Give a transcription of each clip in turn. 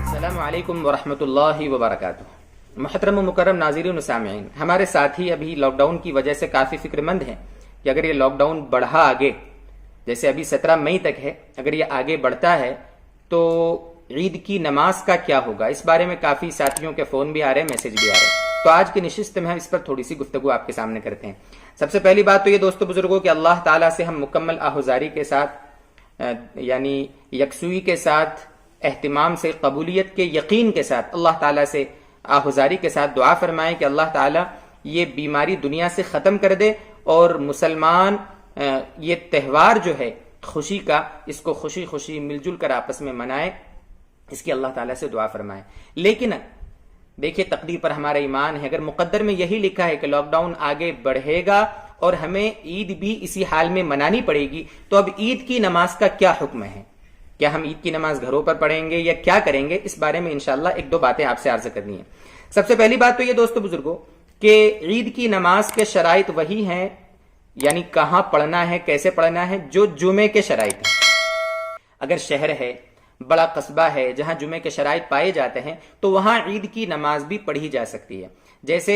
السلام علیکم ورحمۃ اللہ وبرکاتہ۔ محترم و مکرم ناظرین و سامعین، ہمارے ساتھی ابھی لاک ڈاؤن کی وجہ سے کافی فکر مند ہیں کہ اگر یہ لاک ڈاؤن بڑھا آگے، جیسے ابھی 17 مئی تک ہے، اگر یہ آگے بڑھتا ہے تو عید کی نماز کا کیا ہوگا؟ اس بارے میں کافی ساتھیوں کے فون بھی آ رہے ہیں، میسج بھی آ رہے ہیں۔ تو آج کی نشست میں ہم اس پر تھوڑی سی گفتگو آپ کے سامنے کرتے ہیں۔ سب سے پہلی بات تو یہ دوستو بزرگوں کہ اللہ تعالیٰ سے ہم مکمل آہوزاری کے ساتھ یعنی یکسوئی کے ساتھ، اہتمام سے، قبولیت کے یقین کے ساتھ اللہ تعالیٰ سے آہوزاری کے ساتھ دعا فرمائیں کہ اللہ تعالیٰ یہ بیماری دنیا سے ختم کر دے اور مسلمان یہ تہوار جو ہے خوشی کا، اس کو خوشی خوشی مل جل کر آپس میں منائے، اس کی اللہ تعالیٰ سے دعا فرمائیں۔ لیکن دیکھیے تقدیر پر ہمارا ایمان ہے، اگر مقدر میں یہی لکھا ہے کہ لاک ڈاؤن آگے بڑھے گا اور ہمیں عید بھی اسی حال میں منانی پڑے گی، تو اب عید کی نماز کا کیا حکم ہے؟ کیا ہم عید کی نماز گھروں پر پڑھیں گے یا کیا کریں گے؟ اس بارے میں انشاءاللہ ایک دو باتیں آپ سے عرض کرنی ہیں۔ سب سے پہلی بات تو یہ دوستو بزرگوں کہ عید کی نماز کے شرائط وہی ہیں، یعنی کہاں پڑھنا ہے، کیسے پڑھنا ہے، جو جمعے کے شرائط ہیں۔ اگر شہر ہے، بڑا قصبہ ہے جہاں جمعے کے شرائط پائے جاتے ہیں تو وہاں عید کی نماز بھی پڑھی جا سکتی ہے۔ جیسے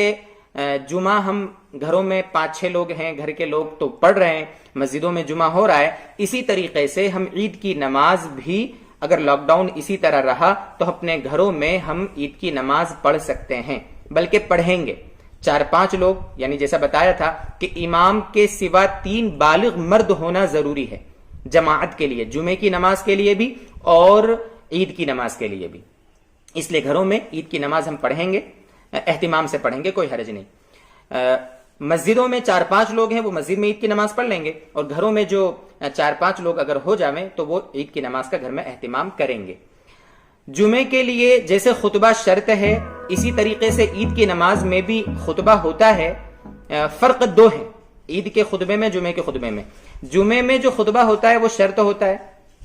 جمعہ ہم گھروں میں 5-6 لوگ ہیں، گھر کے لوگ تو پڑھ رہے ہیں، مسجدوں میں جمعہ ہو رہا ہے، اسی طریقے سے ہم عید کی نماز بھی اگر لاک ڈاؤن اسی طرح رہا تو اپنے گھروں میں ہم عید کی نماز پڑھ سکتے ہیں، بلکہ پڑھیں گے۔ 4-5 لوگ، یعنی جیسا بتایا تھا کہ امام کے سوا 3 بالغ مرد ہونا ضروری ہے جماعت کے لیے، جمعے کی نماز کے لیے بھی اور عید کی نماز کے لیے بھی۔ اس لیے گھروں میں عید کی نماز ہم پڑھیں گے، اہتمام سے پڑھیں گے، کوئی حرج نہیں۔ مسجدوں میں 4-5 لوگ ہیں، وہ مسجد میں عید کی نماز پڑھ لیں گے، اور گھروں میں جو 4-5 لوگ اگر ہو جائیں تو وہ عید کی نماز کا گھر میں اہتمام کریں گے۔ جمعے کے لیے جیسے خطبہ شرط ہے، اسی طریقے سے عید کی نماز میں بھی خطبہ ہوتا ہے۔ فرق 2 ہے عید کے خطبے میں، جمعے کے خطبے میں۔ جمعے میں جو خطبہ ہوتا ہے وہ شرط ہوتا ہے،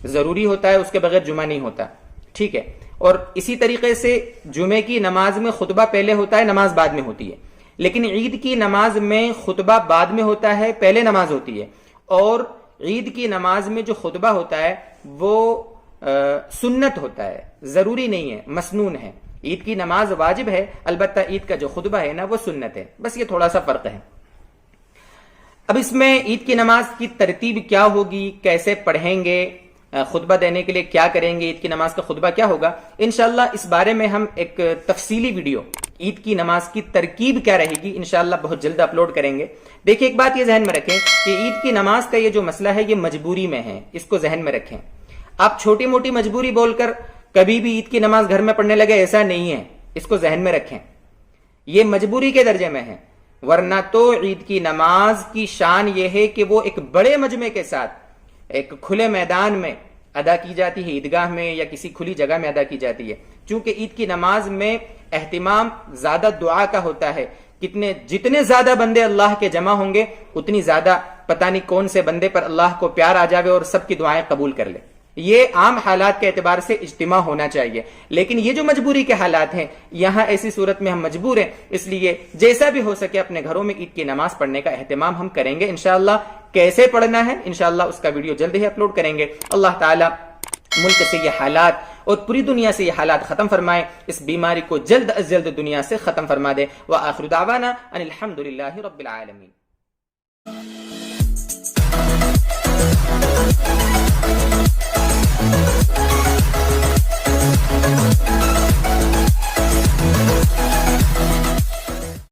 ضروری ہوتا ہے، اس کے بغیر جمعہ نہیں ہوتا، ٹھیک ہے۔ اور اسی طریقے سے جمعے کی نماز میں خطبہ پہلے ہوتا ہے، نماز بعد میں ہوتی ہے۔ لیکن عید کی نماز میں خطبہ بعد میں ہوتا ہے، پہلے نماز ہوتی ہے۔ اور عید کی نماز میں جو خطبہ ہوتا ہے وہ سنت ہوتا ہے، ضروری نہیں ہے، مسنون ہے۔ عید کی نماز واجب ہے، البتہ عید کا جو خطبہ ہے نا وہ سنت ہے، بس یہ تھوڑا سا فرق ہے۔ اب اس میں عید کی نماز کی ترتیب کیا ہوگی، کیسے پڑھیں گے، خطبہ دینے کے لیے کیا کریں گے، عید کی نماز کا خطبہ کیا ہوگا، انشاءاللہ اس بارے میں ہم ایک تفصیلی ویڈیو عید کی نماز کی ترکیب کیا رہے گی انشاءاللہ بہت جلد اپلوڈ کریں گے۔ دیکھیں ایک بات یہ ذہن میں رکھیں کہ عید کی نماز کا یہ جو مسئلہ ہے یہ مجبوری میں ہے، اس کو ذہن میں رکھیں۔ آپ چھوٹی موٹی مجبوری بول کر کبھی بھی عید کی نماز گھر میں پڑھنے لگے، ایسا نہیں ہے، اس کو ذہن میں رکھیں، یہ مجبوری کے درجے میں ہے۔ ورنہ تو عید کی نماز کی شان یہ ہے کہ وہ ایک بڑے مجمع کے ساتھ ایک کھلے میدان میں ادا کی جاتی ہے، عیدگاہ میں یا کسی کھلی جگہ میں ادا کی جاتی ہے، چونکہ عید کی نماز میں اہتمام زیادہ دعا کا ہوتا ہے۔ جتنے زیادہ بندے اللہ کے جمع ہوں گے اتنی زیادہ پتہ نہیں کون سے بندے پر اللہ کو پیار آ جاوے اور سب کی دعائیں قبول کر لے۔ یہ عام حالات کے اعتبار سے اجتماع ہونا چاہیے، لیکن یہ جو مجبوری کے حالات ہیں یہاں ایسی صورت میں ہم مجبور ہیں، اس لیے جیسا بھی ہو سکے اپنے گھروں میں عید کی نماز پڑھنے کا اہتمام ہم کریں گے انشاءاللہ۔ کیسے پڑھنا ہے انشاءاللہ اس کا ویڈیو جلد ہی اپلوڈ کریں گے۔ اللہ تعالی ملک سے یہ حالات اور پوری دنیا سے یہ حالات ختم فرمائے، اس بیماری کو جلد از جلد دنیا سے ختم فرما دے۔ وآخر دعوانا ان الحمد للہ رب العالمین۔